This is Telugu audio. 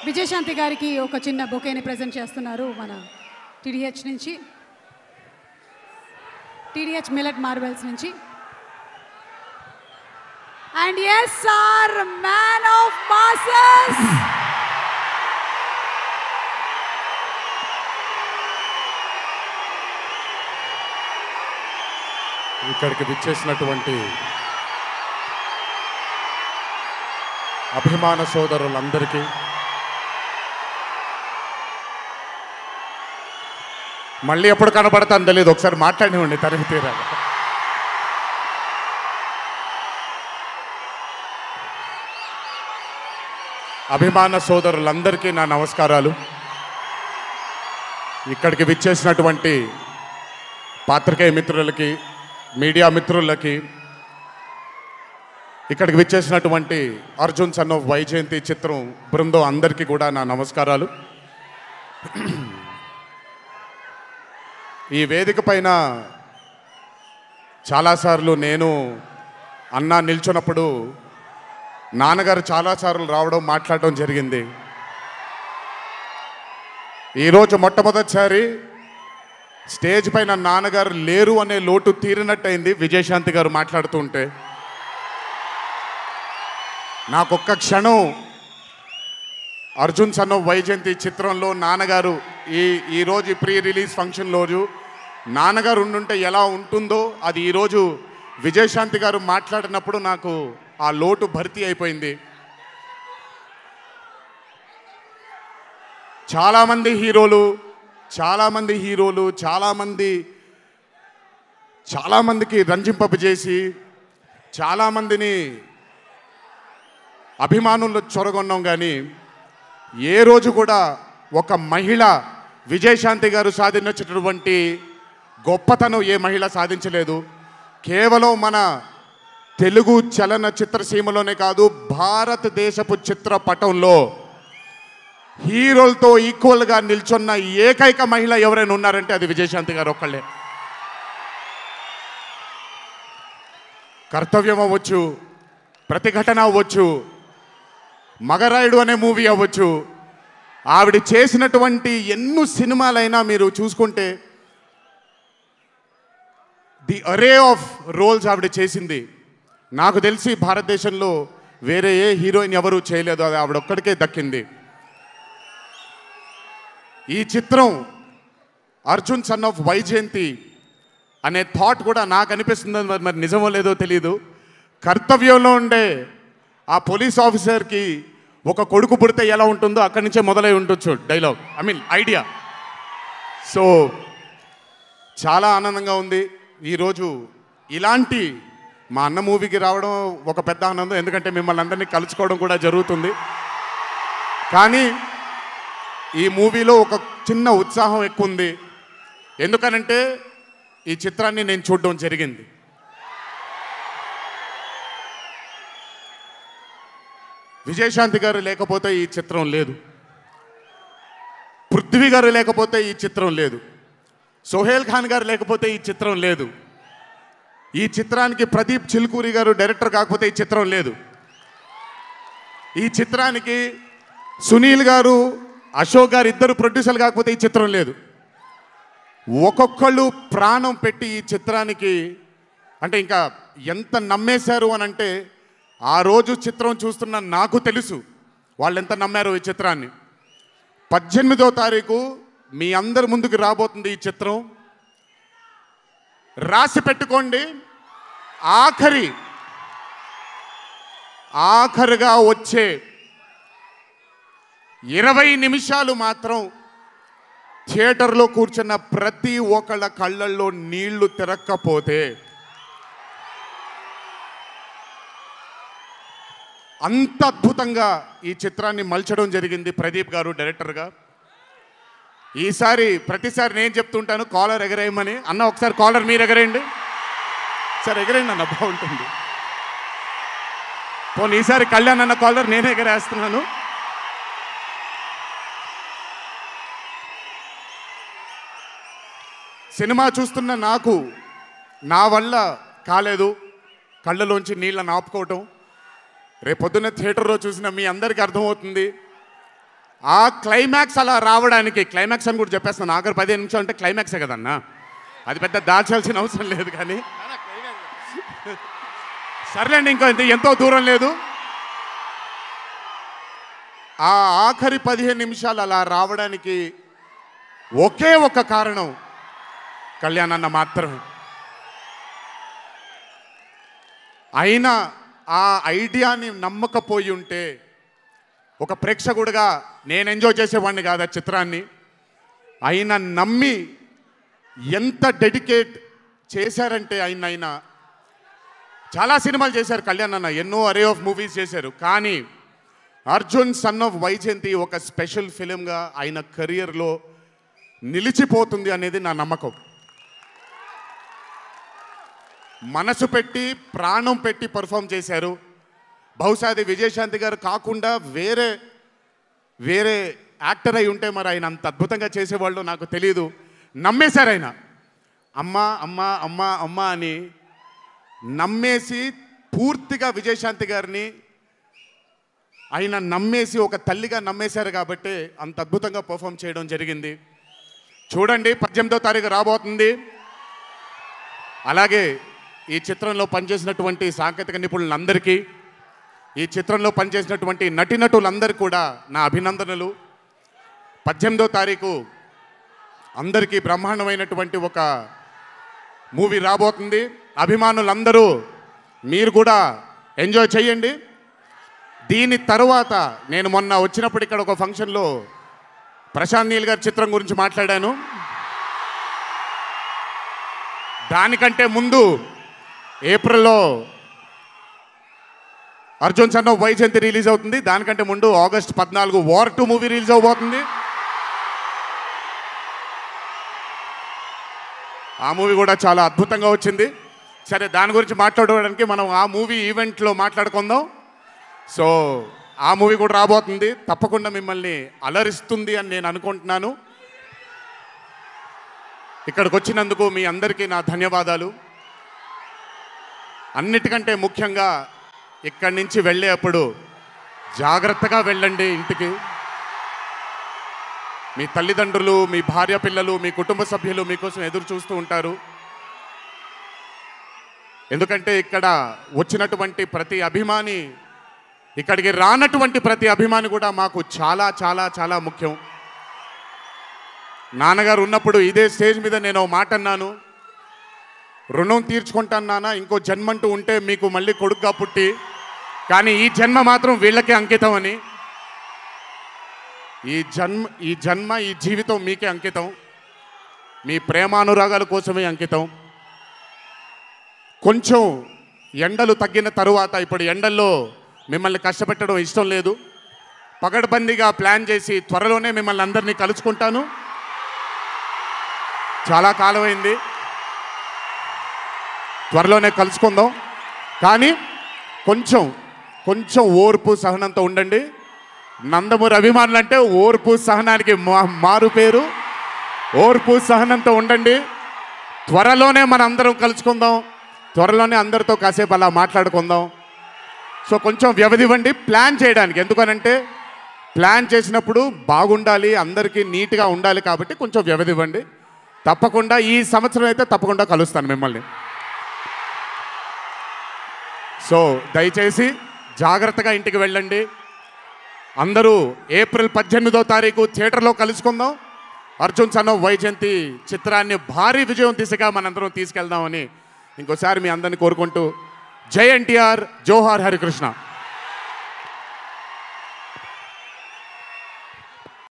విజయశాంతి గారికి ఒక చిన్న బొకేని ప్రెజెంట్ చేస్తున్నారు మన టీడీహెచ్ నుంచి, టీడీహెచ్ మిల్లెట్ మార్బెల్స్ నుంచి. And S R man of masses ఇక్కడికి విచ్చేసినటువంటి అభిమాన సోదరులందరికీ, మళ్ళీ ఎప్పుడు కనబడతాను తెలియదు, ఒకసారి మాట్లాడివ్వండి తనివి తీరాలి. అభిమాన సోదరులందరికీ నా నమస్కారాలు. ఇక్కడికి విచ్చేసినటువంటి పాత్రికేయ మిత్రులకి, మీడియా మిత్రులకి, ఇక్కడికి విచ్చేసినటువంటి అర్జున్ సన్ ఆఫ్ వైజయంతి చిత్రం బృందం అందరికీ కూడా నా నమస్కారాలు. ఈ వేదిక పైన చాలాసార్లు నేను అన్నా నిల్చున్నప్పుడు నాన్నగారు చాలాసార్లు రావడం, మాట్లాడడం జరిగింది. ఈరోజు మొట్టమొదటిసారి స్టేజ్ పైన నాన్నగారు లేరు అనే లోటు తీరినట్టయింది విజయశాంతి గారు మాట్లాడుతూ ఉంటే. నాకొక్క క్షణం అర్జున్ సన్ ఆఫ్ వైజయంతి చిత్రంలో నాన్నగారు ఈరోజు ప్రీ రిలీజ్ ఫంక్షన్ రోజు నాన్నగారు ఉండుంటే ఎలా ఉంటుందో అది ఈరోజు విజయశాంతి గారు మాట్లాడినప్పుడు నాకు ఆ లోటు భర్తీ అయిపోయింది. చాలామంది హీరోలు చాలామందికి రంజింపజేసి చాలామందిని అభిమానుల్లో చొరగొన్నాం, కానీ ఏ రోజు కూడా ఒక మహిళ విజయశాంతి గారు సాధించినటువంటి గొప్పతనం ఏ మహిళ సాధించలేదు. కేవలం మన తెలుగు చలన చిత్రసీమలోనే కాదు, భారతదేశపు చిత్రపటంలో హీరోలతో ఈక్వల్గా నిల్చున్న ఏకైక మహిళ ఎవరైనా ఉన్నారంటే అది విజయశాంతి గారు ఒక్కళ్ళే. కర్తవ్యం అవ్వచ్చు, ప్రతిఘటన అవ్వచ్చు, మగరాయుడు అనే మూవీ అవ్వచ్చు, ఆవిడ చేసినటువంటి ఎన్నో సినిమాలైనా మీరు చూసుకుంటే ది అరే ఆఫ్ రోల్స్ ఆవిడ చేసింది. నాకు తెలిసి భారతదేశంలో వేరే ఏ హీరోయిన్ ఎవరూ చేయలేదు, అది ఆవిడ ఒక్కడికే దక్కింది. ఈ చిత్రం అర్జున్ సన్ ఆఫ్ వైజయంతి అనే థాట్ కూడా నాకు అనిపిస్తుంది, మరి నిజమో లేదో తెలియదు. కర్తవ్యంలో ఉండే ఆ పోలీస్ ఆఫీసర్కి ఒక కొడుకు పుడితే ఎలా ఉంటుందో అక్కడి నుంచే మొదలై ఉండొచ్చు డైలాగ్, ఐడియా. సో చాలా ఆనందంగా ఉంది ఈరోజు ఇలాంటి మా అన్న మూవీకి రావడం ఒక పెద్ద ఆనందం, ఎందుకంటే మిమ్మల్ని అందరినీ కలుసుకోవడం కూడా జరుగుతుంది. కానీ ఈ మూవీలో ఒక చిన్న ఉత్సాహం ఎక్కువ ఉంది, ఎందుకనంటే ఈ చిత్రాన్ని నేను చూడడం జరిగింది. విజయశాంతి గారు లేకపోతే ఈ చిత్రం లేదు, పృథ్వీ గారు లేకపోతే ఈ చిత్రం లేదు, సోహేల్ ఖాన్ గారు లేకపోతే ఈ చిత్రం లేదు, ఈ చిత్రానికి ప్రదీప్ చిల్కూరి గారు డైరెక్టర్ కాకపోతే ఈ చిత్రం లేదు, ఈ చిత్రానికి సునీల్ గారు, అశోక్ గారు ఇద్దరు ప్రొడ్యూసర్లు కాకపోతే ఈ చిత్రం లేదు. ఒక్కొక్కళ్ళు ప్రాణం పెట్టి ఈ చిత్రానికి, అంటే ఇంకా ఎంత నమ్మేశారు అని అంటే, ఆ రోజు చిత్రం చూస్తున్న నాకు తెలుసు వాళ్ళు ఎంత నమ్మారో ఈ చిత్రాన్ని. 18వ తారీఖు మీ అందరి ముందుకు రాబోతుంది ఈ చిత్రం. రాసి పెట్టుకోండి, ఆఖరిగా వచ్చే 20 నిమిషాలు మాత్రం థియేటర్లో కూర్చున్న ప్రతి ఒక్కళ్ళ కళ్ళల్లో నీళ్లు తిరక్కపోతే, అంత అద్భుతంగా ఈ చిత్రాన్ని మలచడం జరిగింది ప్రదీప్ గారు డైరెక్టర్గా. ప్రతిసారి నేను చెప్తుంటాను కాలర్ ఎగరేయమని. అన్న ఒకసారి కాలర్ మీరు ఎగరేయండి, సార్ ఎగరేయండి అన్న, బాగుంటుంది. పోనీ ఈసారి కళ్యాణ్ అన్న కాలర్ నేనే ఎగరేస్తున్నాను. సినిమా చూస్తున్న నాకు నా వల్ల కాలేదు కళ్ళలోంచి నీళ్ళని ఆపుకోవటం. రేపొద్దున్న థియేటర్లో చూసిన మీ అందరికీ అర్థమవుతుంది ఆ క్లైమాక్స్ అలా రావడానికి, క్లైమాక్స్ అని కూడా చెప్పేస్తాను, ఆఖరి 15 నిమిషాలు అంటే క్లైమాక్సే కదన్నా, అది పెద్ద దాచాల్సిన అవసరం లేదు. కానీ సర్లేండి, ఇంకో ఎంతో దూరం లేదు. ఆ ఆఖరి 15 నిమిషాలు అలా రావడానికి ఒకే ఒక కారణం కళ్యాణ్ అన్న మాత్రమే. అయినా ఆ ఐడియాని నమ్మకపోయి ఉంటే ఒక ప్రేక్షకుడిగా నేను ఎంజాయ్ చేసేవాడిని కాదు ఆ చిత్రాన్ని. అయినా నమ్మి ఎంత డెడికేట్ చేశారంటే ఆయన చాలా సినిమాలు చేశారు కళ్యాణ్ అన్న, ఎన్నో అరే ఆఫ్ మూవీస్ చేశారు. కానీ అర్జున్ సన్ ఆఫ్ వైజయంతి ఒక స్పెషల్ ఫిలింగా ఆయన కెరియర్లో నిలిచిపోతుంది అనేది నా నమ్మకం. మనసు పెట్టి ప్రాణం పెట్టి పర్ఫామ్ చేశారు. బహుశా అది విజయశాంతి గారు కాకుండా వేరే యాక్టర్ అయి ఉంటే మరి ఆయన అంత అద్భుతంగా చేసేవాళ్ళు నాకు తెలియదు. నమ్మేశారు ఆయన, అమ్మా అమ్మా అమ్మా అమ్మా అని నమ్మేసి పూర్తిగా విజయశాంతి గారిని ఆయన నమ్మేసి ఒక తల్లిగా నమ్మేశారు కాబట్టి అంత అద్భుతంగా పర్ఫామ్ చేయడం జరిగింది. చూడండి, 18వ తారీఖు రాబోతుంది. అలాగే ఈ చిత్రంలో పనిచేసినటువంటి సాంకేతిక నిపుణులందరికీ, ఈ చిత్రంలో పనిచేసినటువంటి నటీనటులందరికీ కూడా నా అభినందనలు. 18వ తారీఖు అందరికీ బ్రహ్మాండమైనటువంటి ఒక మూవీ రాబోతుంది. అభిమానులందరూ మీరు కూడా ఎంజాయ్ చేయండి. దీని తర్వాత నేను మొన్న వచ్చినప్పుడు ఇక్కడ ఒక ఫంక్షన్లో ప్రశాంత్ నీల్ గారి చిత్రం గురించి మాట్లాడాను. దానికంటే ముందు ఏప్రిల్లో Arjun son of Vyjayanthi release అవుతుంది. దానికంటే ముందు ఆగస్ట్ 14 వార్ 2 మూవీ రిలీజ్ అవబోతుంది. ఆ మూవీ కూడా చాలా అద్భుతంగా వచ్చింది. సరే, దాని గురించి మాట్లాడుకోవడానికి మనం ఆ మూవీ ఈవెంట్లో మాట్లాడుకుందాం. సో ఆ మూవీ కూడా రాబోతుంది, తప్పకుండా మిమ్మల్ని అలరిస్తుంది అని నేను అనుకుంటున్నాను. ఇక్కడికి వచ్చినందుకు మీ అందరికీ నా ధన్యవాదాలు. అన్నిటికంటే ముఖ్యంగా ఇక్కడి నుంచి వెళ్ళేటప్పుడు జాగ్రత్తగా వెళ్ళండి ఇంటికి. మీ తల్లిదండ్రులు, మీ భార్య పిల్లలు, మీ కుటుంబ సభ్యులు మీకోసం ఎదురు చూస్తూ ఉంటారు. ఎందుకంటే ఇక్కడ వచ్చినటువంటి ప్రతి అభిమాని, ఇక్కడికి రానటువంటి ప్రతి అభిమాని కూడా మాకు చాలా చాలా చాలా ముఖ్యం. నాన్నగారు ఉన్నప్పుడు ఇదే స్టేజ్ మీద నేను మాట అన్నాను, రుణం తీర్చుకుంటాను నాన్న, ఇంకో జన్మంటూ ఉంటే మీకు మళ్ళీ కొడుకుగా పుట్టి, కానీ ఈ జన్మ మాత్రం వీళ్ళకే అంకితం అని. ఈ జన్మ ఈ జీవితం మీకే అంకితం, మీ ప్రేమానురాగాల కోసమే అంకితం. కొంచెం ఎండలు తగ్గిన తరువాత, ఇప్పుడు ఎండల్లో మిమ్మల్ని కష్టపెట్టడం ఇష్టం లేదు, పగడ్బందీగా ప్లాన్ చేసి త్వరలోనే మిమ్మల్ని అందరినీ కలుసుకుంటాను. చాలా కాలమైంది, త్వరలోనే కలుసుకుందాం. కానీ కొంచెం ఓర్పు సహనంతో ఉండండి. నందమూరి అభిమానులు అంటే ఓర్పు సహనానికి మారు పేరు. ఓర్పు సహనంతో ఉండండి. త్వరలోనే మనం అందరం కలుసుకుందాం, త్వరలోనే అందరితో కాసేపు అలా మాట్లాడుకుందాం. సో కొంచెం వ్యవధి ఇవ్వండి ప్లాన్ చేయడానికి. ఎందుకనంటే ప్లాన్ చేసినప్పుడు బాగుండాలి, అందరికీ నీట్గా ఉండాలి, కాబట్టి కొంచెం వ్యవధి ఇవ్వండి. తప్పకుండా ఈ సంవత్సరం అయితే తప్పకుండా కలుస్తాను మిమ్మల్ని. సో దయచేసి జాగ్రత్తగా ఇంటికి వెళ్ళండి. అందరూ ఏప్రిల్ 18వ తారీఖు థియేటర్లో కలుసుకుందాం. అర్జున్ సన్ ఆఫ్ వైజయంతి చిత్రాన్ని భారీ విజయం దిశగా మనందరం తీసుకెళ్దామని ఇంకోసారి మీ అందరిని కోరుకుంటూ, జై ఎన్టీఆర్, జోహార్ హరికృష్ణ.